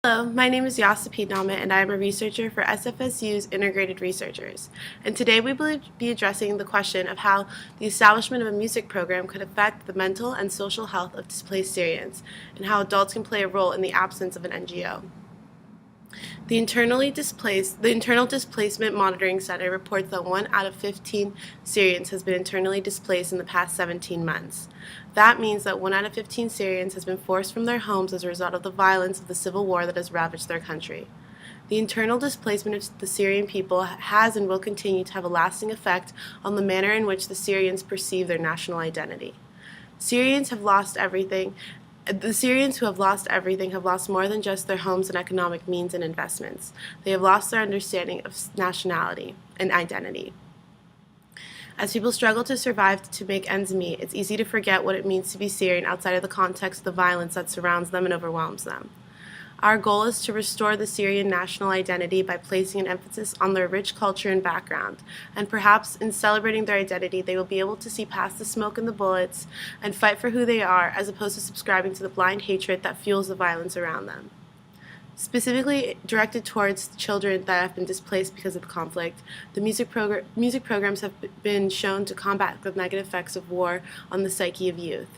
Hello, my name is Yasapit Namit and I am a researcher for SFSU's Integrated Researchers. And today we will be addressing the question of how the establishment of a music program could affect the mental and social health of displaced Syrians, and how adults can play a role in the absence of an NGO. The Internal Displacement Monitoring Center reports that 1 out of 15 Syrians has been internally displaced in the past 17 months. That means that 1 out of 15 Syrians has been forced from their homes as a result of the violence of the civil war that has ravaged their country. The internal displacement of the Syrian people has and will continue to have a lasting effect on the manner in which the Syrians perceive their national identity. The Syrians who have lost everything have lost more than just their homes and economic means and investments. They have lost their understanding of nationality and identity. As people struggle to survive to make ends meet, it's easy to forget what it means to be Syrian outside of the context of the violence that surrounds them and overwhelms them. Our goal is to restore the Syrian national identity by placing an emphasis on their rich culture and background, and perhaps in celebrating their identity they will be able to see past the smoke and the bullets and fight for who they are, as opposed to subscribing to the blind hatred that fuels the violence around them. Specifically directed towards children that have been displaced because of the conflict, the music programs have been shown to combat the negative effects of war on the psyche of youth.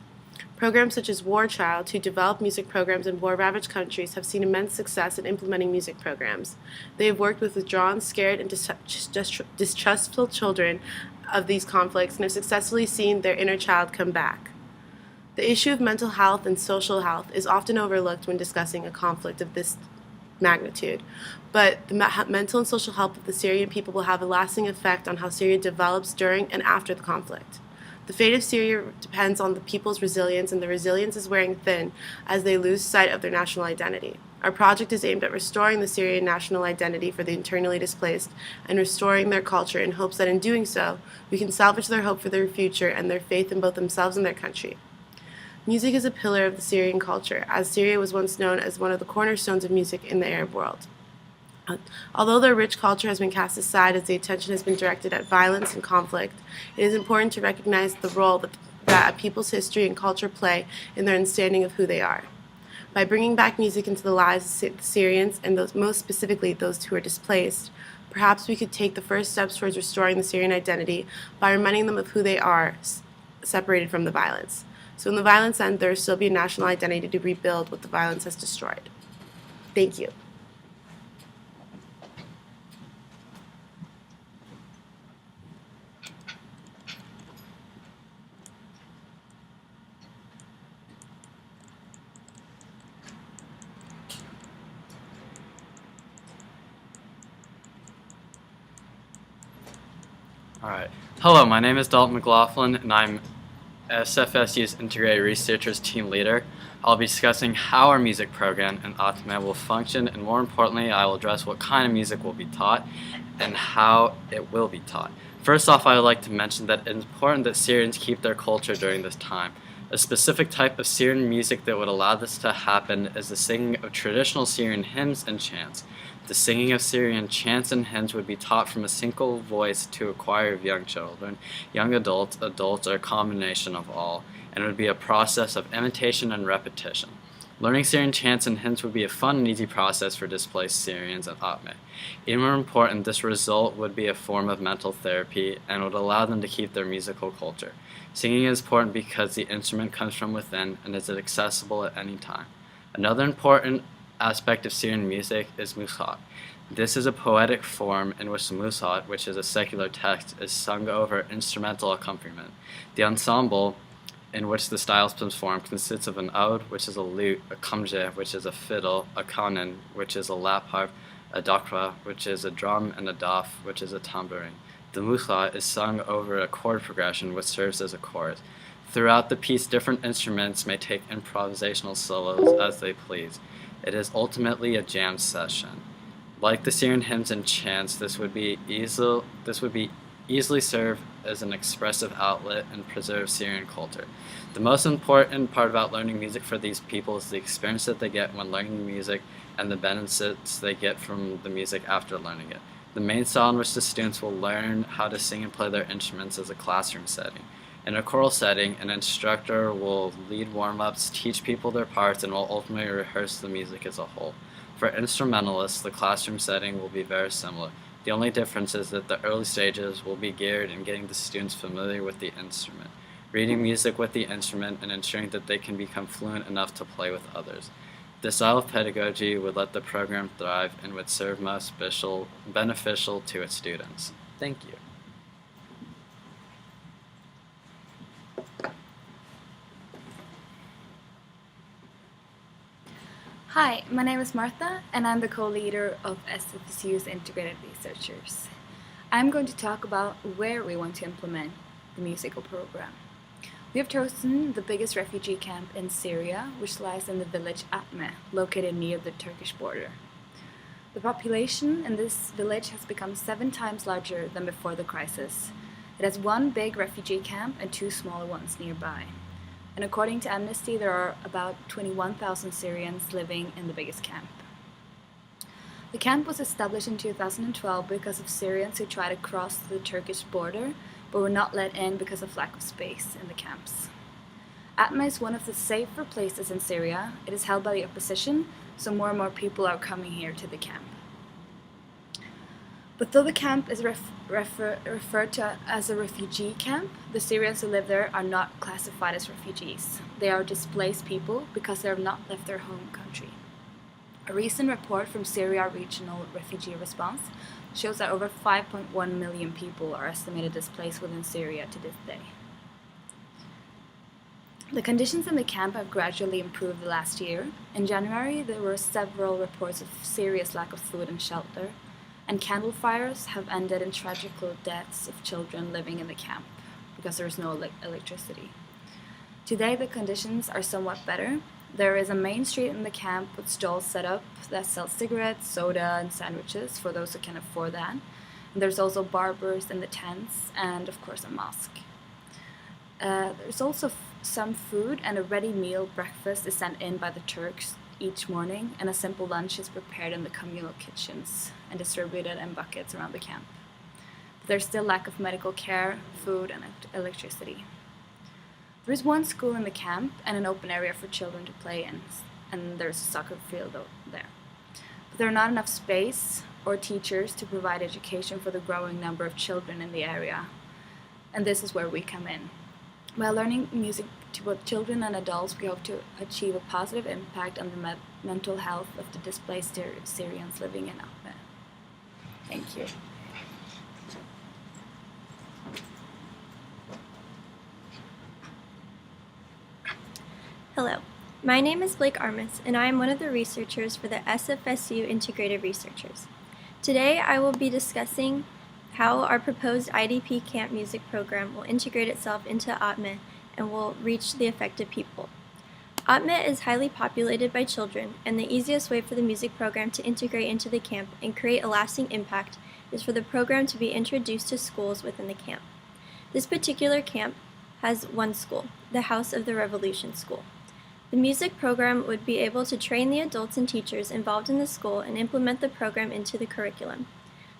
Programs such as War Child, who develop music programs in war-ravaged countries, have seen immense success in implementing music programs. They have worked with withdrawn, scared, and distrustful children of these conflicts and have successfully seen their inner child come back. The issue of mental health and social health is often overlooked when discussing a conflict of this magnitude, but the mental and social health of the Syrian people will have a lasting effect on how Syria develops during and after the conflict. The fate of Syria depends on the people's resilience, and the resilience is wearing thin as they lose sight of their national identity. Our project is aimed at restoring the Syrian national identity for the internally displaced and restoring their culture in hopes that in doing so, we can salvage their hope for their future and their faith in both themselves and their country. Music is a pillar of the Syrian culture, as Syria was once known as one of the cornerstones of music in the Arab world. Although their rich culture has been cast aside as the attention has been directed at violence and conflict, it is important to recognize the role that a people's history and culture play in their understanding of who they are. By bringing back music into the lives of the Syrians, and most specifically those who are displaced, perhaps we could take the first steps towards restoring the Syrian identity by reminding them of who they are, separated from the violence. So when the violence ends, there will still be a national identity to rebuild what the violence has destroyed. Thank you. Alright. Hello, my name is Dalton McLaughlin, and I'm SFSU's Integrated Researchers Team Leader. I'll be discussing how our music program in Atme will function, and more importantly, I will address what kind of music will be taught and how it will be taught. First off, I would like to mention that it's important that Syrians keep their culture during this time. A specific type of Syrian music that would allow this to happen is the singing of traditional Syrian hymns and chants. The singing of Syrian chants and hymns would be taught from a single voice to a choir of young children, young adults, or a combination of all, and it would be a process of imitation and repetition. Learning Syrian chants and hymns would be a fun and easy process for displaced Syrians at Atme. Even more important, this result would be a form of mental therapy and would allow them to keep their musical culture. Singing is important because the instrument comes from within and is accessible at any time. Another important aspect of Syrian music is musat. This is a poetic form in which the musat, which is a secular text, is sung over instrumental accompaniment. The ensemble in which the style is performed consists of an oud, which is a lute, a kamje, which is a fiddle, a kanin, which is a lap harp, a dakra, which is a drum, and a daf, which is a tambourine. The musat is sung over a chord progression which serves as a chorus. Throughout the piece, different instruments may take improvisational solos as they please. It is ultimately a jam session. Like the Syrian hymns and chants, this would be easily serve as an expressive outlet and preserve Syrian culture. The most important part about learning music for these people is the experience that they get when learning music and the benefits they get from the music after learning it. The main style in which the students will learn how to sing and play their instruments is a classroom setting. In a choral setting, an instructor will lead warm-ups, teach people their parts, and will ultimately rehearse the music as a whole. For instrumentalists, the classroom setting will be very similar. The only difference is that the early stages will be geared in getting the students familiar with the instrument, reading music with the instrument, and ensuring that they can become fluent enough to play with others. This style of pedagogy would let the program thrive and would serve most beneficial to its students. Thank you. Hi, my name is Martha, and I'm the co-leader of SFSU's Integrated Researchers. I'm going to talk about where we want to implement the musical program. We have chosen the biggest refugee camp in Syria, which lies in the village Atme, located near the Turkish border. The population in this village has become 7 times larger than before the crisis. It has 1 big refugee camp and 2 smaller ones nearby. And according to Amnesty, there are about 21,000 Syrians living in the biggest camp. The camp was established in 2012 because of Syrians who tried to cross the Turkish border but were not let in because of lack of space in the camps. Atma is one of the safer places in Syria. It is held by the opposition, so more and more people are coming here to the camp. But though the camp is referred to as a refugee camp, the Syrians who live there are not classified as refugees. They are displaced people because they have not left their home country. A recent report from Syria Regional Refugee Response shows that over 5.1 million people are estimated displaced within Syria to this day. The conditions in the camp have gradually improved the last year. In January, there were several reports of serious lack of food and shelter, and candle fires have ended in tragical deaths of children living in the camp because there is no electricity. Today, the conditions are somewhat better. There is a main street in the camp with stalls set up that sell cigarettes, soda, and sandwiches for those who can afford that. And there's also barbers in the tents and, of course, a mosque. There's also some food, and a ready meal breakfast is sent in by the Turks each morning, and a simple lunch is prepared in the communal kitchens and distributed in buckets around the camp. But there's still lack of medical care, food, and electricity. There is 1 school in the camp and an open area for children to play in, and there's a soccer field there. But there are not enough space or teachers to provide education for the growing number of children in the area, and this is where we come in. By learning music to both children and adults, we hope to achieve a positive impact on the mental health of the displaced Syrians living in Atme. Thank you. Hello, my name is Blake Armis, and I am one of the researchers for the SFSU Integrated Researchers. Today, I will be discussing how our proposed IDP camp music program will integrate itself into Atme and will reach the affected people. Atme is highly populated by children, and the easiest way for the music program to integrate into the camp and create a lasting impact is for the program to be introduced to schools within the camp. This particular camp has 1 school, the House of the Revolution School. The music program would be able to train the adults and teachers involved in the school and implement the program into the curriculum.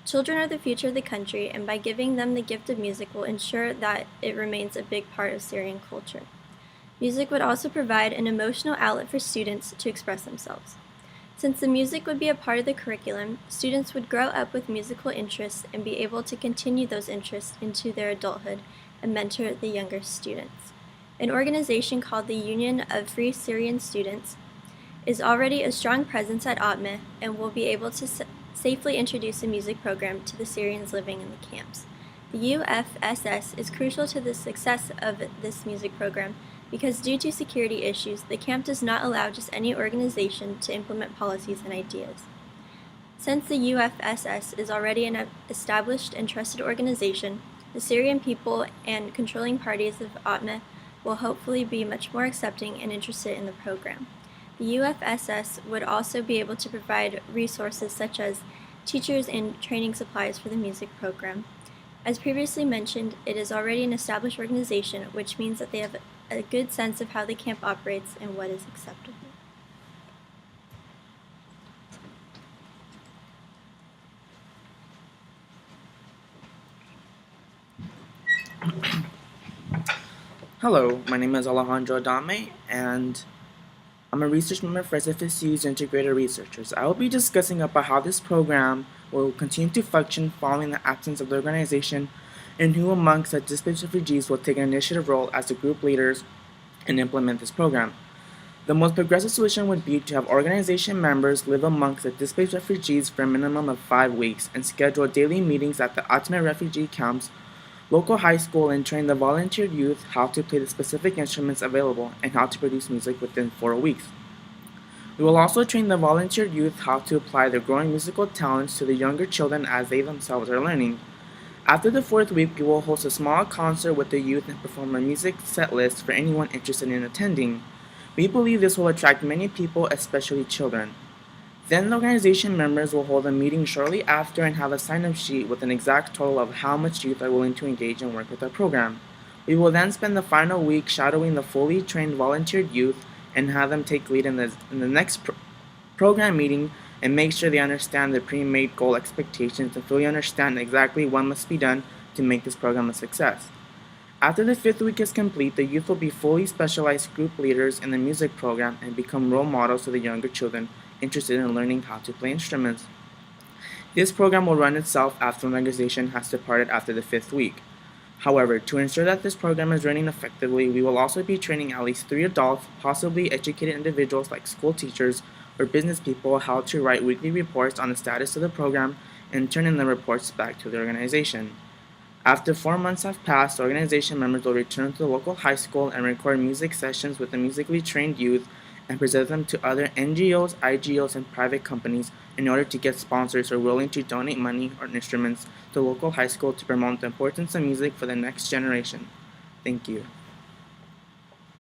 Children are the future of the country, and by giving them the gift of music will ensure that it remains a big part of Syrian culture. Music would also provide an emotional outlet for students to express themselves. Since the music would be a part of the curriculum, students would grow up with musical interests and be able to continue those interests into their adulthood and mentor the younger students. An organization called the Union of Free Syrian Students is already a strong presence at Atme and will be able to safely introduce a music program to the Syrians living in the camps. The UFSS is crucial to the success of this music program because due to security issues, the camp does not allow just any organization to implement policies and ideas. Since the UFSS is already an established and trusted organization, the Syrian people and controlling parties of Atme will hopefully be much more accepting and interested in the program. The UFSS would also be able to provide resources such as teachers and training supplies for the music program. As previously mentioned, it is already an established organization, which means that they have a good sense of how the camp operates and what is acceptable. Hello, my name is Alejandro Adame, and I'm a research member for SFSU's Integrated Researchers. I will be discussing about how this program will continue to function following the absence of the organization, and who amongst the displaced refugees will take an initiative role as the group leaders and implement this program. The most progressive solution would be to have organization members live amongst the displaced refugees for a minimum of 5 weeks and schedule daily meetings at the ultimate refugee camps, local high school, and train the volunteer youth how to play the specific instruments available and how to produce music within 4 weeks. We will also train the volunteer youth how to apply their growing musical talents to the younger children as they themselves are learning. After the 4th week, we will host a small concert with the youth and perform a music set list for anyone interested in attending. We believe this will attract many people, especially children. Then the organization members will hold a meeting shortly after and have a sign-up sheet with an exact total of how much youth are willing to engage and work with our program. We will then spend the final week shadowing the fully trained volunteered youth and have them take lead in the next program meeting and make sure they understand the pre-made goal expectations and fully understand exactly what must be done to make this program a success. After the 5th week is complete, the youth will be fully specialized group leaders in the music program and become role models to the younger children interested in learning how to play instruments. This program will run itself after an organization has departed after the 5th week. However, to ensure that this program is running effectively, we will also be training at least 3 adults, possibly educated individuals like school teachers or business people, how to write weekly reports on the status of the program and turn in the reports back to the organization. After 4 months have passed, organization members will return to the local high school and record music sessions with the musically trained youth and present them to other NGOs, IGOs, and private companies in order to get sponsors who are willing to donate money or instruments to the local high school to promote the importance of music for the next generation. Thank you.